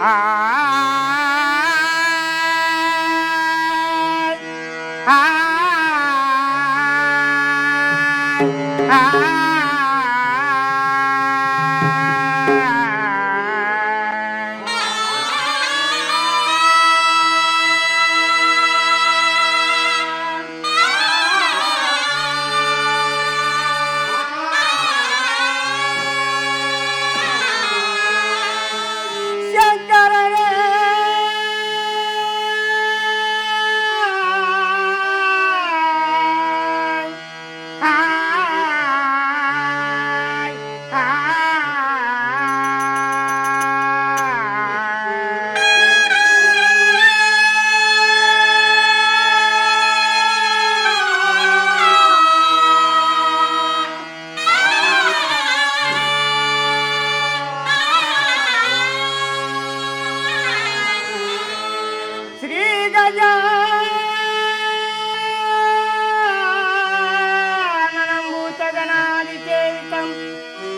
ಆ ಆ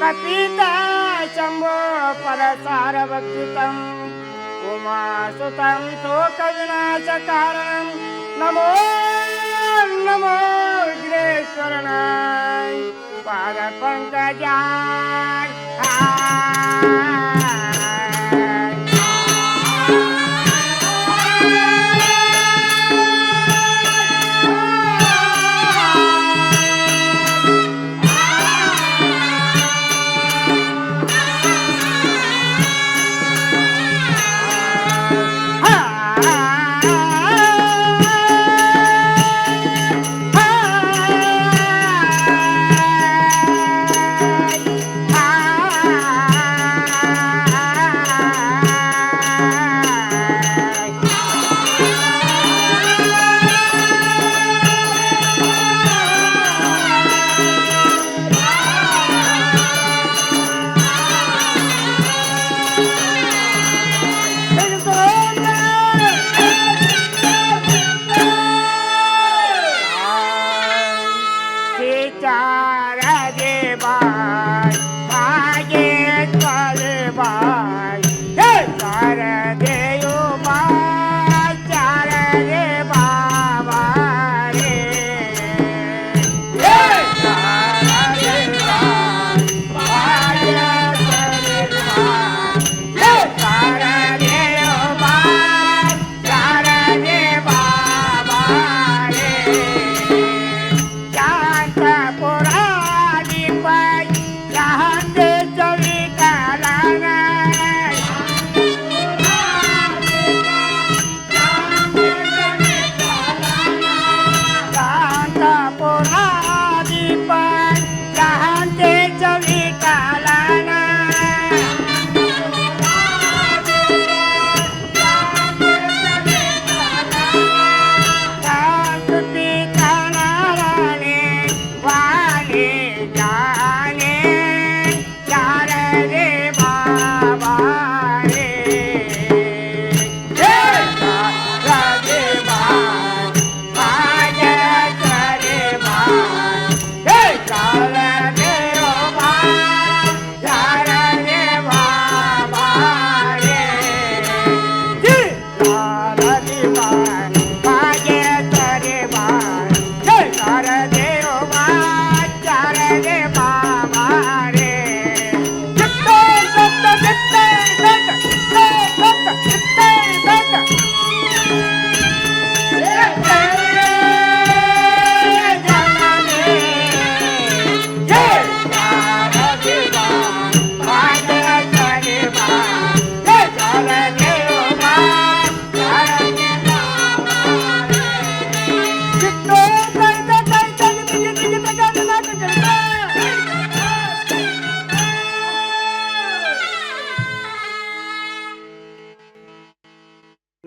कपीता शंभो परसारभक्षितम् उमासुतं शोकविनाशकारणं नमो नमो विघ्नेश्वरनाय पादपङ्कजाय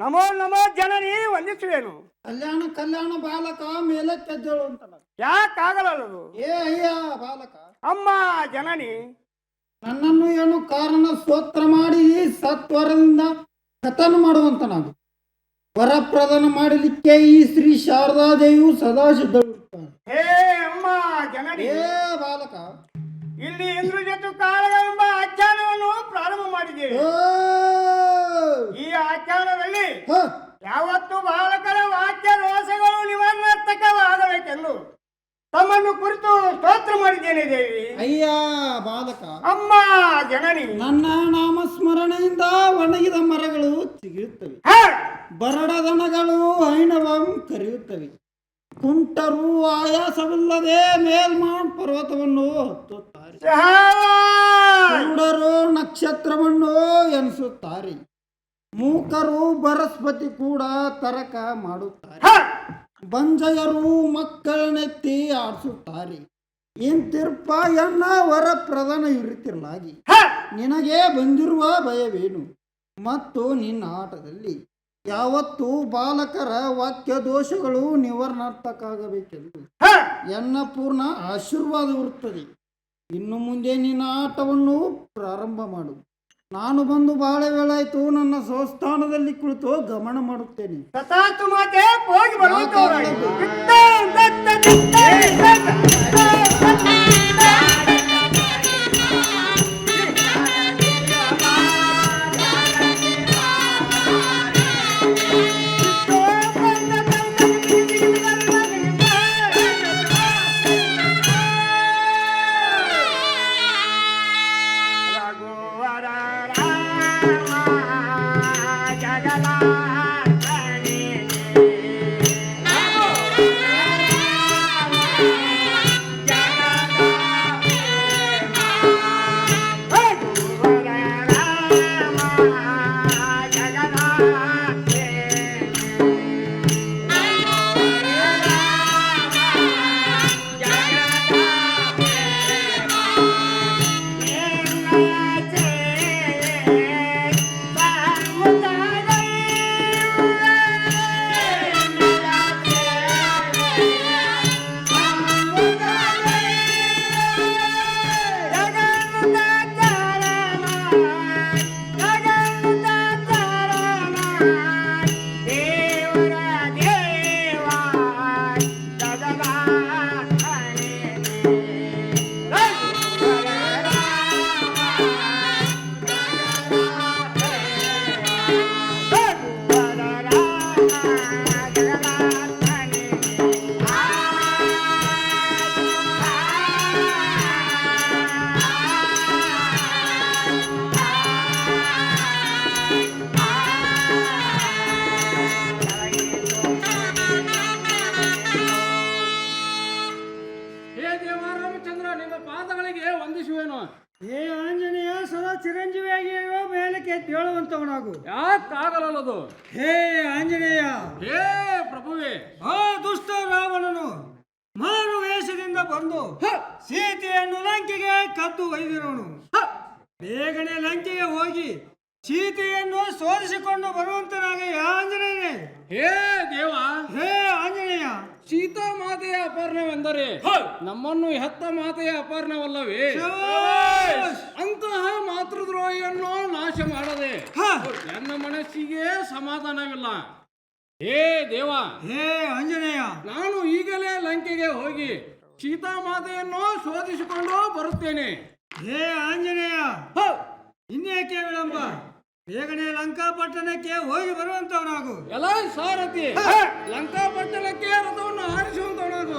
ನಮೋ ನಮೋ ಜನನಿ ವಂದಿಸುವೇನು. ಕಲ್ಯಾಣ ಕಲ್ಯಾಣ ಬಾಲಕ ಮೇಲಕ್ಕೆದ್ದಳು ಅಂತ ಯಾಕಾಗಲದು? ಏ ಅಯ್ಯ ಬಾಲಕ, ಅಮ್ಮ ಜನನಿ, ನನ್ನನ್ನು ಏನು ಕಾರಣ ಸ್ತೋತ್ರ ಮಾಡಿ ಸತ್ವರದಿಂದ ಕಥನ ಮಾಡುವಂತ ನಾನು ವರಪ್ರದಾನ ಮಾಡಲಿಕ್ಕೆ ಈ ಶ್ರೀ ಶಾರದಾದೇವಿಯು ಸದಾ ಸಿದ್ಧವಿರುತ್ತಾಳೆ. ಹೇ ಅಮ್ಮ ಜನನಿ, ಏ ಬಾಲಕ, ಇಲ್ಲಿ ಇಂದ್ರಜತು ಕಾಳ ಎಂಬ ಅಜ್ಞಾನವನ್ನು ಪ್ರಾರಂಭ ಮಾಡಿದ್ದೇವೆ. ಹ, ಯಾವತ್ತು ಬಾಲಕರ ವಾಕ್ಯ ದೋಷಗಳು ನಿವಾರಣಾರ್ಥಕವಾಗಬೇಕೆಂದು ತಮ್ಮನ್ನು ಕುರಿತು ಸ್ತೋತ್ರ ಮಾಡಿದ್ದೇನೆ ದೇವಿ. ಅಯ್ಯ ಬಾಲಕ, ಅಮ್ಮ ಜನನಿ, ನನ್ನ ನಾಮಸ್ಮರಣೆಯಿಂದ ಒಣಗಿದ ಮರಗಳು ಚಿಗಿಯುತ್ತವೆ, ಹ, ಬರಡದನಗಳು ಹೈಣವಂ ಕರೆಯುತ್ತವೆ, ಕುಂಟರು ಆಯಾಸವಿಲ್ಲದೆ ಮೇಲ್ಮಾನ್ ಪರ್ವತವನ್ನು ಹತ್ತುತ್ತಾರೆ, ಶಹವಾಯ್. ಕುರುಡರು ನಕ್ಷತ್ರವನ್ನು ಎನಿಸುತ್ತಾರೆ, ಮೂಕರು ಬರಸ್ಪತಿ ಕೂಡ ತರಕ ಮಾಡುತ್ತಾರೆ, ಹ, ಬಂಜಯರು ಮಕ್ಕಳನ್ನೆತ್ತಿ ಆಡಿಸುತ್ತಾರೆ. ಇಂತಿರ್ಪ ಎನ್ನ ವರ ಪ್ರಧಾನ ಇರುತ್ತಿರಲಾಗಿ ಹ, ನಿನಗೆ ಬಂದಿರುವ ಭಯವೇನು? ಮತ್ತು ನಿನ್ನ ಆಟದಲ್ಲಿ ಯಾವತ್ತು ಬಾಲಕರ ವಾಕ್ಯ ದೋಷಗಳು ನಿವಾರಣಾರ್ಥಕ್ಕಾಗಬೇಕೆಂದು ಹ. ಎನ್ನ ಪೂರ್ಣ ಆಶೀರ್ವಾದವಿರುತ್ತದೆ. ಇನ್ನು ಮುಂದೆ ನಿನ್ನ ಆಟವನ್ನು ಪ್ರಾರಂಭ ಮಾಡು. ನಾನು ಬಂದು ಬಹಳ ವೇಳಾಯಿತು. ನನ್ನ ಸ್ವಸ್ಥಾನದಲ್ಲಿ ಕುಳಿತು ಗಮನ ಮಾಡುತ್ತೇನೆ. ತಥಾಸ್ತು ಮಾತೆ, ಹೋಗಿ ಬರುವಂತವರಾಗಿ. ರಘುವರ ರಾಮ ಜಗದಾತ್ಮನೇ. ಹೇ ದೇವರಾಮಚಂದ್ರ, ನಿನ್ನ ಪಾದಗಳಿಗೆ ವಂದಿಸುವೆನು. ಹೇ ಆಂಜನೇಯ, ಸದಾ ಚಿರಂಜೀವಿಯಾಗಿರುವ ಮೇಲಕ್ಕೆ ಹೇಳುವಂತವನಾಗು. ಯಾಕಾಗಲದು? ಹೇ ಆಂಜನೇಯ, ಹೇ ಪ್ರಭುವೇ, ಆ ದುಷ್ಟ ರಾವಣನು ಮಾರು ವೇಷದಿಂದ ಬಂದು ಸೀತೆಯನ್ನು ಲಂಕೆಗೆ ಕದ್ದು ಒಯ್ದಿರೋನು. ಬೇಗನೆ ಲಂಕೆಗೆ ಹೋಗಿ ಸೀತೆಯನ್ನು ಶೋಧಿಸಿಕೊಂಡು ಬರುವಂತನಾಗ ಆಂಜನೇಯನೇ. ಹೇ ದೇವ, ಹೇ ಆಂಜನೇಯ, ಸೀತಾ ಮಾತೆಯ ಅಪಹರಣವೆಂದರೆ ನಮ್ಮನ್ನು ಹೆತ್ತ ಮಾತೆಯ ಅಪಹರಣವಲ್ಲವೇ? ಶಭಾಷ್! ಅಂತಹ ಮಾತೃದ್ರೋಹಿಯನ್ನು ನಾಶ ಮಾಡದೆ ಹ! ನನ್ನ ಮನಸ್ಸಿಗೆ ಸಮಾಧಾನವಿಲ್ಲ. ಹೇ ದೇವ, ಹೇ ಆಂಜನೇಯ, ನಾನು ಈಗಲೇ ಲಂಕೆಗೆ ಹೋಗಿ ಸೀತಾ ಮಾತೆಯನ್ನು ಶೋಧಿಸಿಕೊಂಡು ಬರುತ್ತೇನೆ. ಹೇ ಆಂಜನೇಯ, ಇನ್ನೇಕೆ ವಿಳಂಬ? ಬೇಗನೆ ಲಂಕಾಪಟ್ಟಣಕ್ಕೆ ಹೋಗಿ ಬರುವಂತವನಾಗು. ಎಲ್ಲ ಸಾರಥಿ, ಲಂಕಾಪಟ್ಟಣಕ್ಕೆ ರಥವನ್ನು ಆರಿಸುವಂತವನಾಗು.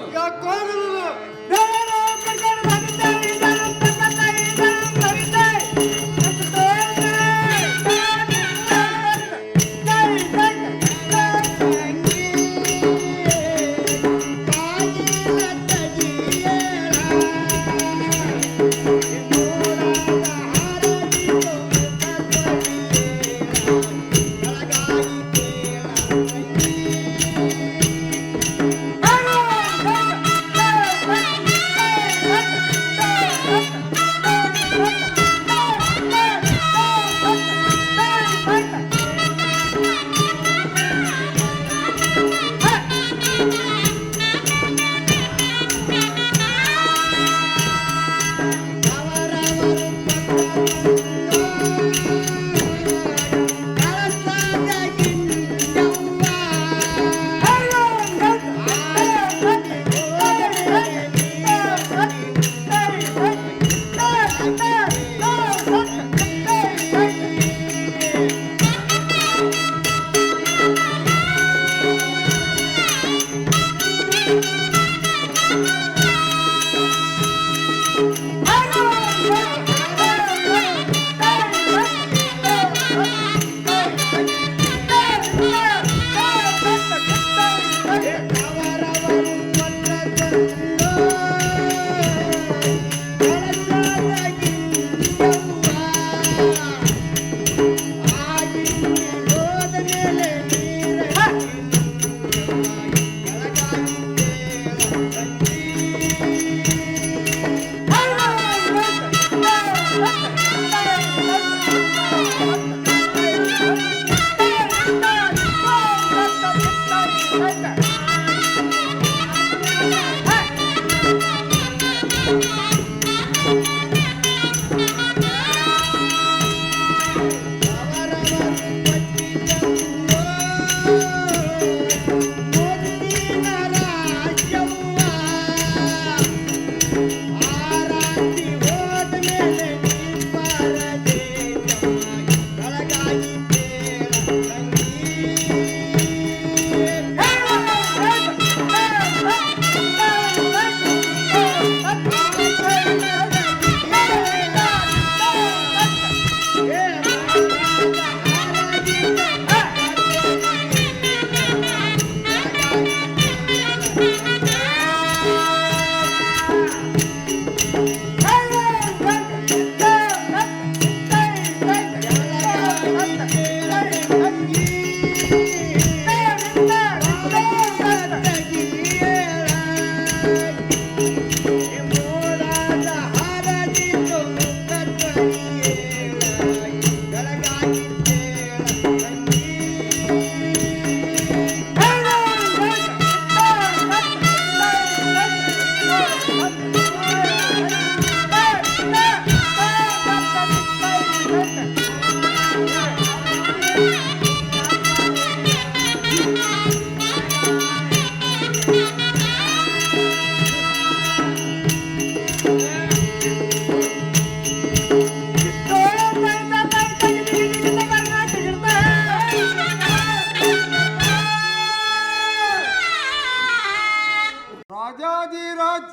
ರಾಜಾಧಿರಾಜ್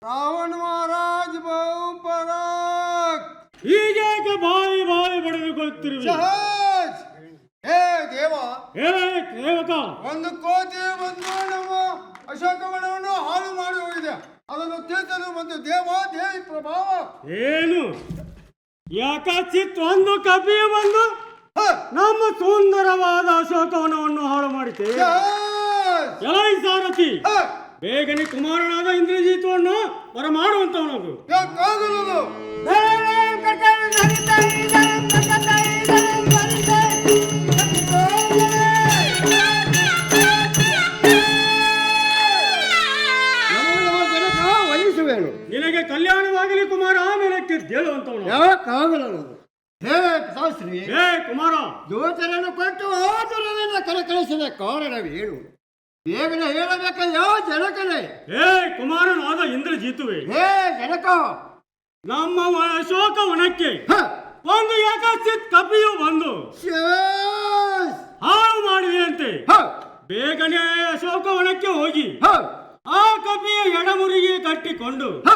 ರಾವಣ ಮಹಾರಾಜ್ ಬಹುಪರಾಕ್ ಹೀಗೇಕೆ ಬಾಯಿ ಬಾಯಿ ಬಡಿದುಕೊಳ್ಳುತ್ತಿರುವಿ? ಸಹಜ್ ಹೇ ದೇವ, ಹೇ ಸೇವಕ, ಒಂದು ಕೋಟೆ ಬಂದು ನಮ್ಮ ಅಶೋಕವನವನ್ನು ಹಾಳು ಮಾಡಿ ಹೋಗಿದೆ. ಅದನ್ನು ತೀರ್ಥಲು ಒಂದು ದೇವ ದೇವಿ ಪ್ರಭಾವ. ಏನು ಯಾಕಚಿತ್ ಒಂದು ಕಪಿಯು ಬಂದು ಹ, ನಮ್ಮ ಸುಂದರವಾದ ಅಶೋಕವನವನ್ನು ಹಾಳು ಮಾಡಿತೆ. ಸಹಜ್ ಎಲೈ ಸಾರಥಿ, ಹ, ಬೇಗನೆ ಕುಮಾರನಾದ ಇಂದ್ರಜಿತವನ್ನು ಬರಮಾಡುವಂತವನದು. ಯಾಕಾಗಲದು? ವಂದಿಸುವೇನು. ನಿನಗೆ ಕಲ್ಯಾಣವಾಗಲಿ ಕುಮಾರ, ಮೇಲಕ್ಕೆ ಹೇಳುವಂತವನು. ಯಾಕಾಗಲದು? ಹೇ ಶಾಸ್ತ್ರಿ, ಹೇ ಕುಮಾರ, ದೂತರನ್ನು ಕೊಟ್ಟು ಆತುರದಿಂದ ಕರೆಕಳಿಸಿದ ಕಾರಣವೇನು? ಬೇಗನೆ ಹೇಳಬೇಕಯ್ಯೋ ಜನಕನೇ. ಹೇ ಕುಮಾರನಾದ ಇಂದ್ರಜಿತುವೆ, ಹೇ ಜನಕ, ನಮ್ಮ ಅಶೋಕವನಕ್ಕೆ ಹ, ಒಂದು ಏಕಚಿತ್ ಕಪಿಯು ಬಂದು ಶಾಸ್, ಹಾಳು ಮಾಡಿದೆಯಂತೆ. ಹ, ಬೇಗನೆ ಅಶೋಕವನಕ್ಕೆ ಹೋಗಿ ಹ, ಆ ಕಪಿಯ ಎಡಮುರಿಗೆ ಕಟ್ಟಿಕೊಂಡು ಹ.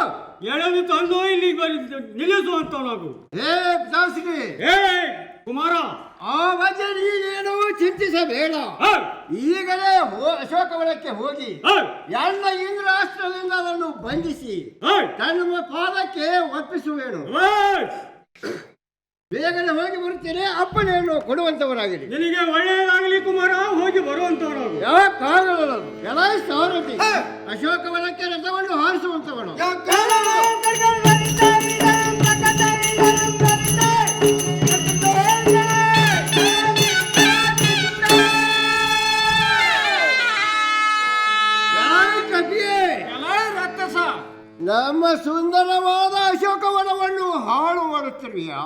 ಎಳೆದು ತಂದು ಇಲ್ಲಿ ನಿಲ್ಲಿಸುವಂತವನಾಗು. ಹೇ ಶಾಸ್ತ್ರಿ, ಹೇ ಕುಮಾರ, ಆ ಬಗ್ಗೆ ನೀನೇನು ಚಿಂತಿಸಬೇಡ. ಹ, ಈಗಲೇ ಅಶೋಕವನಕ್ಕೆ ಹೋಗಿ ಹ, ಎಲ್ಲ ಇಂದ್ರಾಸ್ತ್ರದಿಂದ ಅದನ್ನು ಬಂಧಿಸಿ ಹ, ತನ್ನ ಪಾದಕ್ಕೆ ಒಪ್ಪಿಸುವೇನು. ಹ. ಬೇಗನೆ ಹೋಗಿ ಬರುತ್ತೇನೆ, ಅಪ್ಪಣೆಯನ್ನು ಕೊಡುವಂತವರಾಗಿರಿ. ನಿನಗೆ ಒಳ್ಳೆಯದಾಗಲಿ ಕುಮಾರ, ಹೋಗಿ ಬರುವಂತವನಾಗು. ಯಾಕಾಗಲದು? ಎಲ್ಲ ಸಾರಥಿ ಅಶೋಕವನಕ್ಕೆ ರಥವನ್ನು ಹಾರಿಸುವಂತವನು. ನಮ್ಮ ಸುಂದರವಾದ ಅಶೋಕವನವನ್ನು ಹಾಳು ಮಾಡುತ್ತಿರುವೆಯಾ?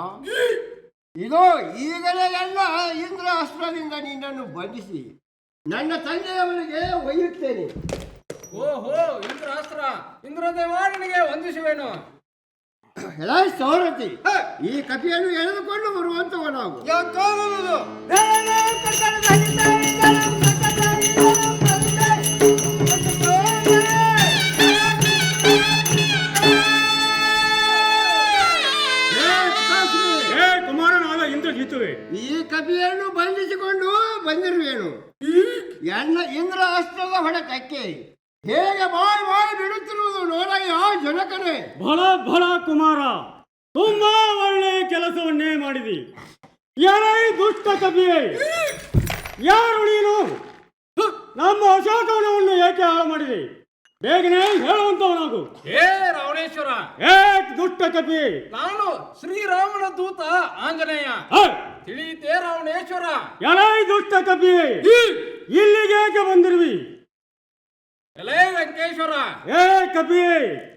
ಇದು ಈಗಲೇ ಎಲ್ಲ ಇಂದ್ರ ಅಸ್ತ್ರದಿಂದ ನಿನ್ನನ್ನು ಬಂಧಿಸಿ ನನ್ನ ತಂದೆಯವರಿಗೆ ಒಯ್ಯುತ್ತೇನೆ. ಓಹೋ, ಇಂದ್ರಾಸ್ತ್ರ, ಇಂದ್ರದೇವ ನಿನಗೆ ವಂದಿಸುವೇನು. ಎಲ್ಲ ಸಾರಥಿ ಈ ಕಪಿಯನ್ನು ಎಳೆದುಕೊಂಡು ಬರುವಂತವನಾಗು. ಕುಮಾರನಾದ ಇಂದ್ರಜಿತುವೆ, ಈ ಕಪಿಯನ್ನು ಬಂಧಿಸಿಕೊಂಡು ಬಂದಿರುವೇನು. ಎನ್ನ ಇಂದ್ರ ಅಸ್ತ್ರದ ಹೊಡೆತಕ್ಕೆ ಹೇಗೆ ಬಾಯಿ ಬಾಯಿ ಬಿಡುತ್ತಿರುವುದು ನೋಡಯ್ಯ ಜನಕನೇ. ಬಹಳ ಬಹಳ ಕುಮಾರ, ತುಂಬಾ ಒಳ್ಳೆ ಕೆಲಸವನ್ನೇ ಮಾಡಿದಿ. ಯಾರೈ ದುಷ್ಟ ಕಪಿಯೇ, ಯಾರು ನೀನು? ನಮ್ಮ ಅಶೋಕವನವನ್ನು ಏಕೆ ಹಾಳು ಮಾಡಿದೆ? ಬೇಗನೆ ಹೇಳುವಂತವನಾಗು. ಹೇ ರಾವಣೇಶ್ವರ, ಏ ದುಷ್ಟ ಕಪಿ, ನಾನು ಶ್ರೀರಾಮನ ದೂತ ಆಂಜನೇಯ. ಹ, ತಿಳಿಯಿತೇ ರಾವಣೇಶ್ವರ? ಯಾರೈ ದುಷ್ಟ ಕಪಿಯೇ, ಇಲ್ಲಿಗೆ ಏಕೆ ಬಂದಿರುವಿ? ಎಲೇ ವೆಂಕಟೇಶ್ವರ, ಏ ಕಪಿಯೇ,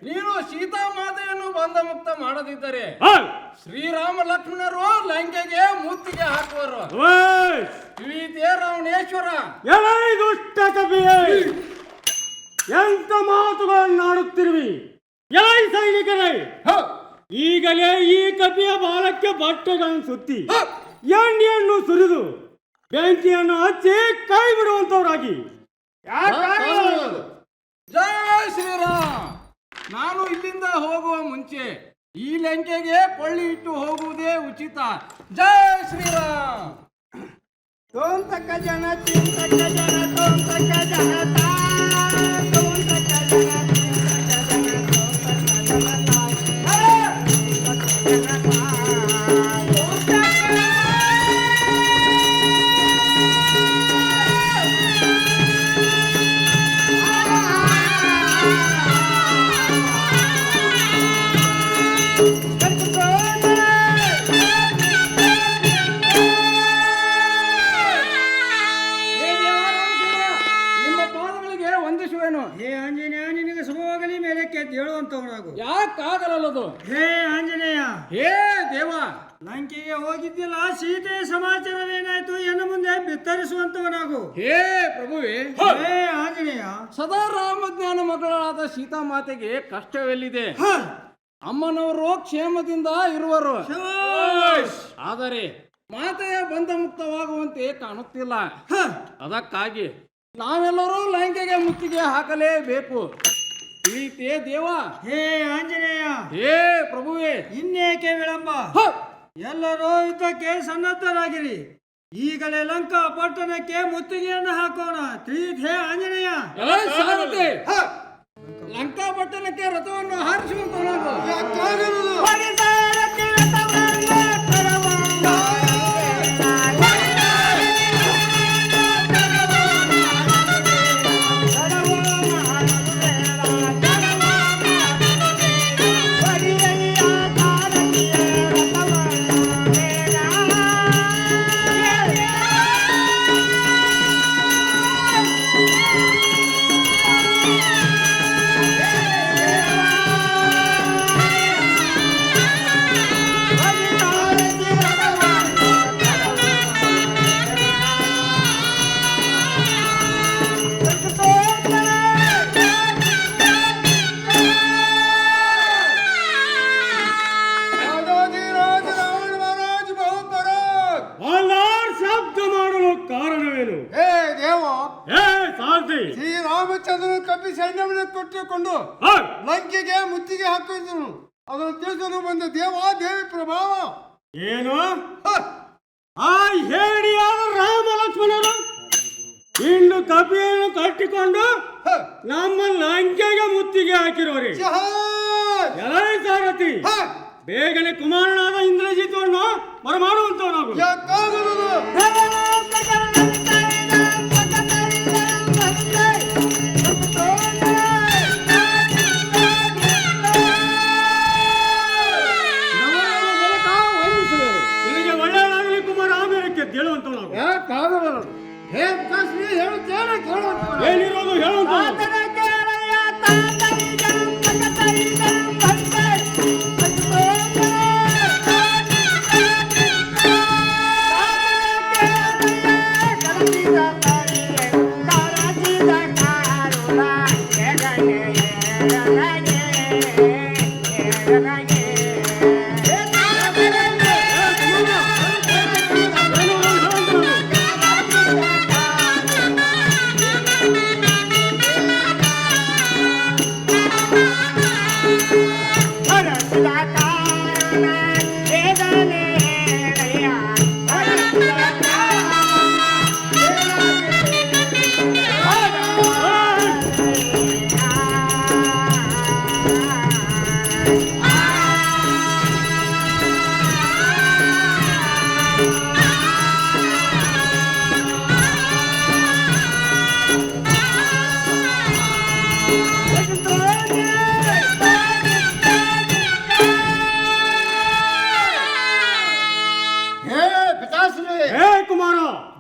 ನೀನು ಸೀತಾಮಾತೆಯನ್ನು ಬಂಧ ಮುಕ್ತ ಮಾಡದಿದ್ದರೆ ಹ, ಶ್ರೀರಾಮ ಲಕ್ಷ್ಮಣರು ಲಂಕೆಗೆ ಮುತ್ತಿಗೆ ಹಾಕುವರು. ಓಯ್, ತಿಳಿಯಿತೇ ರಾವಣೇಶ್ವರ? ಎಲೈ ದುಷ್ಟ ಕಪಿಯೇ, ಎಂತ ಮಾತುಗಳನ್ನಾಡುತ್ತಿರುವಿ? ಎಲೈ ಸೈನಿಕರೇ, ಈಗಲೇ ಈ ಕಪಿಯ ಬಾಲಕ್ಕೆ ಬಟ್ಟೆಗಳನ್ನು ಸುತ್ತಿ ಎಣ್ಣೆಯನ್ನು ಸುರಿದು ಬೆಂಕಿಯನ್ನು ಹಚ್ಚಿ ಕೈ ಬಿಡುವಂತವರಾಗಿ. ಜಯ ಶ್ರೀರಾಮ್. ನಾನು ಇಲ್ಲಿಂದ ಹೋಗುವ ಮುಂಚೆ ಈ ಲಂಕೆಗೆ ಕೊಳ್ಳಿ ಇಟ್ಟು ಹೋಗುವುದೇ ಉಚಿತ. ಜಯ ಶ್ರೀರಾಮ್. ತೋಂತಕ್ಕ ಜನ ಚಿಂತಕ್ಕ ಜನ ತೋಂತಕ್ಕ ಜನ ತಾ, ತೋಂತಕ್ಕ ಜನ ಚಿಂತಕ್ಕ ಜನ ತೋಂತಕ್ಕ ಜನ ತಾ, ತೋಂತಕ್ಕ ಜನ ತಾ, ಹೇ ಆಂಜನೇಯ, ನಿನಗೆ ಶುಭವಾಗಲಿ, ಮೇಲಕ್ಕೆ ಹೇಳುವಂತವನಾಗು. ಯಾಕಾಗಲದು? ಹೇ ಆಂಜನೇಯ, ಹೇ ದೇವ, ಲಂಕೆಗೆ ಹೋಗಿದ್ದಿಲ್ಲ, ಸೀತೆಯ ಸಮಾಚಾರವೇನಾಯ್ತು ಎನ್ನು ಮುಂದೆ ಬಿತ್ತರಿಸುವಂತವನಾಗು. ಹೇ ಪ್ರಭುವೇ, ಹೇ ಆಂಜನೇಯ, ಸದಾ ರಾಮಜ್ಞಾನ ಮಗಳಾದ ಸೀತಾಮಾತೆಗೆ ಕಷ್ಟವೆಲ್ಲಿದೆ? ಹ, ಅಮ್ಮನವರು ಕ್ಷೇಮದಿಂದ ಇರುವರು. ಶಭಾಷ್. ಆದರೆ ಮಾತೆಯ ಬಂಧ ಮುಕ್ತವಾಗುವಂತೆ ಕಾಣುತ್ತಿಲ್ಲ. ಹ, ಅದಕ್ಕಾಗಿ ನಾವೆಲ್ಲರೂ ಲಂಕೆಗೆ ಮುತ್ತಿಗೆ ಹಾಕಲೇಬೇಕು. ತಿಳಿತೇ ದೇವ? ಹೇ ಆಂಜನೇಯ, ಹೇ ಪ್ರಭುವೇ, ಇನ್ನೇಕೆ ವಿಳಂಬ? ಹ! ಎಲ್ಲರೂ ಯುದ್ಧಕ್ಕೆ ಸನ್ನದ್ಧರಾಗಿರಿ. ಈಗಲೇ ಲಂಕಾ ಪಟ್ಟಣಕ್ಕೆ ಮುತ್ತಿಗೆಯನ್ನು ಹಾಕೋಣ. ತಿಳಿದೇ ಆಂಜನೇಯ? ಎಲ್ಲ ಸಾರಥಿ, ಲಂಕಾ ಪಟ್ಟಣಕ್ಕೆ ರಥವನ್ನು ಹಾರಿಸುವಂತ ಯಾಕಾಗಲ್ಲ? ರಾಜಾಧಿರಾಜ ರಾವಣ ಮಹಾರಾಜ ಬಹುಪರಾಕ್. ಶಬ್ದ ಮಾಡಲು ಕಾರಣವೇನು? ಹೇ ದೇವ, ಸಾರಥಿ, ಶ್ರೀರಾಮಚಂದ್ರನು ಕಪಿ ಸೈನ್ಯವನ್ನು ಕೊಟ್ಟುಕೊಂಡು ಲಂಕೆಗೆ ಮುತ್ತಿಗೆ ಹಾಕಿದ್ದನು. ಅದನ್ನು ತಿಳಿಸಲು ಬಂದ ದೇವ ದೇವಿ ಪ್ರಭಾವ. ಏನು? ಆ ಹೇಳಿಯಾದ ರಾಮ ಲಕ್ಷ್ಮಣರು ಇಂದು ಕಪಿಯನ್ನು ಕಟ್ಟಿಕೊಂಡು ನಮ್ಮ ಲಂಕೆಗೆ ಮುತ್ತಿಗೆ ಹಾಕಿರೋರಿ. ಜಹಾಜ್. ಎಲೈ ಸಾರಥಿ, ಬೇಗನೆ ಕುಮಾರನಾದ ಇಂದ್ರಜಿತ್ವನ್ನು ಬರಮಾಡುವಂತವನಾಗು. ಯಾಕಾಗಲ್ಲ? ನಿನಗೆ ಒಳ್ಳೆಯದಾಗಲಿ ಕುಮಾರ, ಆಮೇಲೆ ಹೇಳುವಂತವನಾಗು. ಯಾಕಾಗಲ್ಲ? ಹೇ ಕಾಶ್ಮೀರ ಹೇಳುತ್ತೇನೆ ಕೇಳುವಂತ. ಏನಿರೋದು ಹೇಳುವಂತ.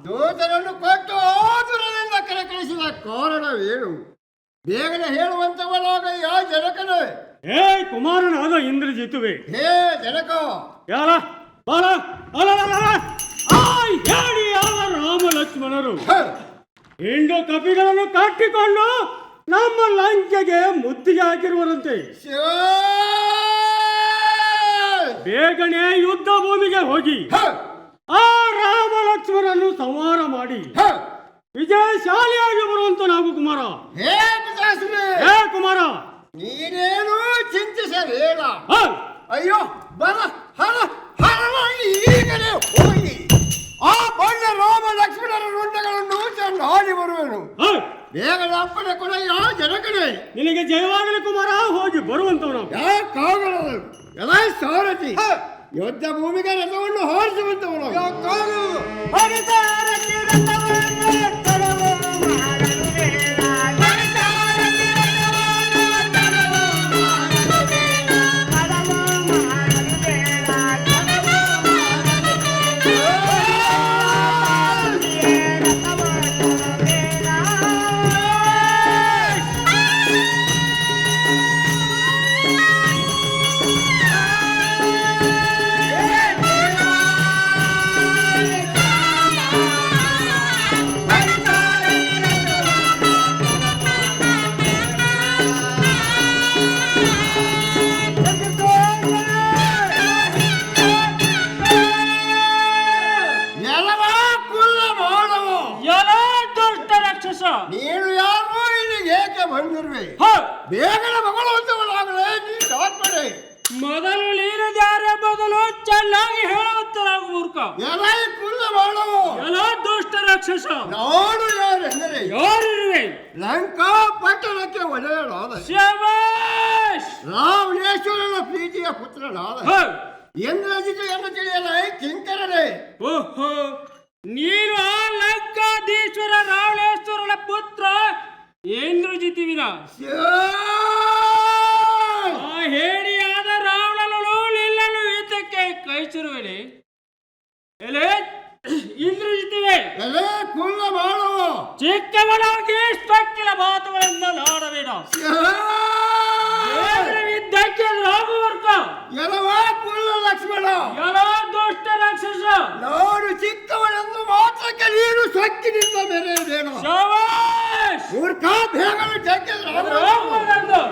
ದೂತರನ್ನು ಕೊಟ್ಟು ಆತುರದಿಂದ ಕಳಿಸಿದ ಕಾರಣವೇನು? ಬೇಗನೆ ಹೇಳುವಂತವನಾಗಯ್ಯ ಜನಕನೇ. ಹೇ ಕುಮಾರನಾದ ಇಂದ್ರಜಿತುವೆ, ಹೇ ಜನಕ, ಯಾರ ಬಾಲ ಹೇಳಿ ಯಾವ ರಾಮ ಲಕ್ಷ್ಮಣರು ಇಂದು ಕಪಿಗಳನ್ನು ಕಟ್ಟಿಕೊಂಡು ನಮ್ಮ ಲಂಕೆಗೆ ಮುತ್ತಿಗೆ ಹಾಕಿರುವರಂತೆ. ಬೇಗನೆ ಯುದ್ಧ ಭೂಮಿಗೆ ಹೋಗಿ ಆ ರಾಮ ಲಕ್ಷ್ಮಣರನ್ನು ಸಂಹಾರ ಮಾಡಿ ವಿಜಯಶಾಲಿಯಾಗಿ ಬರುವಂತ ನಾವು ಕುಮಾರ. ಹೇ ಪಿತಾಶ್ರೀ, ಹೇ ಕುಮಾರ, ನೀನೇನು ಚಿಂತಿಸಬೇಡ. ಅಯ್ಯೋ ಬರ ಹರ ಹರ, ಈಗಲೇ ಹೋಗಿ ಆ ಬಣ್ಣ ರಾಮ ಲಕ್ಷ್ಮಣರ ರುಂಡಗಳನ್ನು ಚೆಂದಾಡಿ ಬರುವೆನು. ಬೇಗನೆ ಅಪ್ಪಣೆ ಕೊಡಯ್ಯ ಜನಕನೇ. ನಿನಗೆ ಜಯವಾಗಲಿ ಕುಮಾರ, ಹೋಗಿ ಬರುವಂತವ್ ನಾವು. ಯಾಕಾಗಲ್ಲ? ಎಲ್ಲ ಸಾರಥಿ ಯುದ್ಧ ಭೂಮಿಗೆ ರಥವನ್ನು ಹಾರಿಸುವಂತವನು. Yeah. ರಾಜ್ಯಕ್ಕೆ ಬಂದಿರುವೆ. ಹೌದು. ಬೇಗನೆ ಮಗಳಾಗಲೇ ನೀ ಆತ್ಮನೆ. ಮೊದಲು ನೀನು ಮೊದಲು ಚೆನ್ನಾಗಿ ಹೇಳುವಂತರಾಗು ಮೂರ್ಖ. ಎಲೈ ಕುಲ್ಲ ಮಾಡು. ಎಲ್ಲ ದುಷ್ಟ ರಾಕ್ಷಸ. ನಾನು ಯಾರೆಂದರೆ ಯಾರಿರುವೆ? ಲಂಕಾ ಪಟ್ಟಣಕ್ಕೆ ಒಡೆಯಲಾದ ಶಬಾಷ್. ರಾವಣೇಶ್ವರನ ಪ್ರೀತಿಯ ಪುತ್ರನಾದ ಹೌದು. ಇಂದ್ರಜಿತೆಯನ್ನು ತಿಳಿಯಲೈ ಕಿಂಕರನೇ. ಓಹೋ, ನೀನು ಆ ಲಂಕಾಧೀಶ್ವರ ರಾವಣೇಶ್ವರನ ಪುತ್ರ ಇಂದ್ರಜಿತಿವಿನ ಆ ಹೇಡಿಯಾದ ರಾವಣನು ನಿಲ್ಲಲು ಯುದ್ಧಕ್ಕೆ ಕೈಸಿರುವೆನೆ. ಎಲೆ ಇಂದ್ರಜಿತಿವೆ, ಎಲೆ ಕುಲ್ಲ ಮಾಡು. ಚಿಕ್ಕವನಾಗಿ ಸ್ಪಕ್ಕಿಲ ಮಾತುಗಳಿಂದ ನಾಡಬೇಡ. ಯುದ್ಧಕ್ಕೆ ರಾಘುವರ್ಗ ಎಲವ ಕುಲ್ಲ ಲಕ್ಷ್ಮಣ. ಎಲ್ಲ ದುಷ್ಟ ರಾಕ್ಷಸ. ನಾನು ಚಿಕ್ಕವನೆಂದು ಮಾತ್ರಕ್ಕೆ ನೀನು ಸೊಕ್ಕಿನಿಂದ ಬೆರೆಯಬೇಡ. ಶಬಾಷ್. ಮೂರ್ಖ ಬೇಗನೆ ಜಗ್ಗಿದ್ರೆ ರಾಘುವರ್ಗಂದು.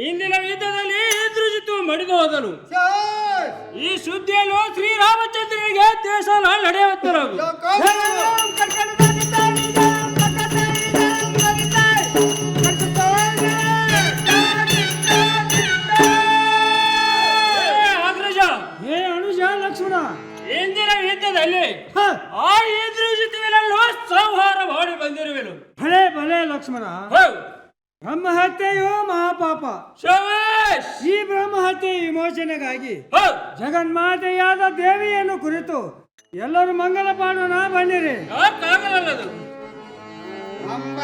ಇಂದಿನ ಯುದ್ಧದಲ್ಲಿ ಇಂದ್ರಜಿತು ಮಡಿದು ಹೋದನು. ಈ ಸುದ್ದಿಯನ್ನು ಶ್ರೀರಾಮಚಂದ್ರನಿಗೆ ದೇಶನ ನಡೆಯುತ್ತರಾಗು. ಅಗ್ರಜ, ಹೇ ಅನುಜ ಲಕ್ಷ್ಮಣ, ಇಂದಿನ ಯುದ್ಧದಲ್ಲಿ ಆ ಇಂದ್ರಜಿತುವಿನಲ್ಲೂ ಸಂಹಾರ ಮಾಡಿ ಬಂದಿರುವೆನು. ಭಲೆ ಭಲೆ ಲಕ್ಷ್ಮಣ. ಹೌದು. ಬ್ರಹ್ಮಹತ್ಯೆಯು ಮಹಾಪಾಪ. ಶಬಾಷ್. ಈ ಬ್ರಹ್ಮಹತ್ಯೆ ವಿಮೋಚನೆಗಾಗಿ ಹೌದು. ಜಗನ್ಮಾತೆಯಾದ ದೇವಿಯನ್ನು ಕುರಿತು ಎಲ್ಲರೂ ಮಂಗಲ ಪಾಡೋಣ ಬನ್ನಿರಿ. ಯಾಕಾಗಲ್ಲದು? ಅಂಬ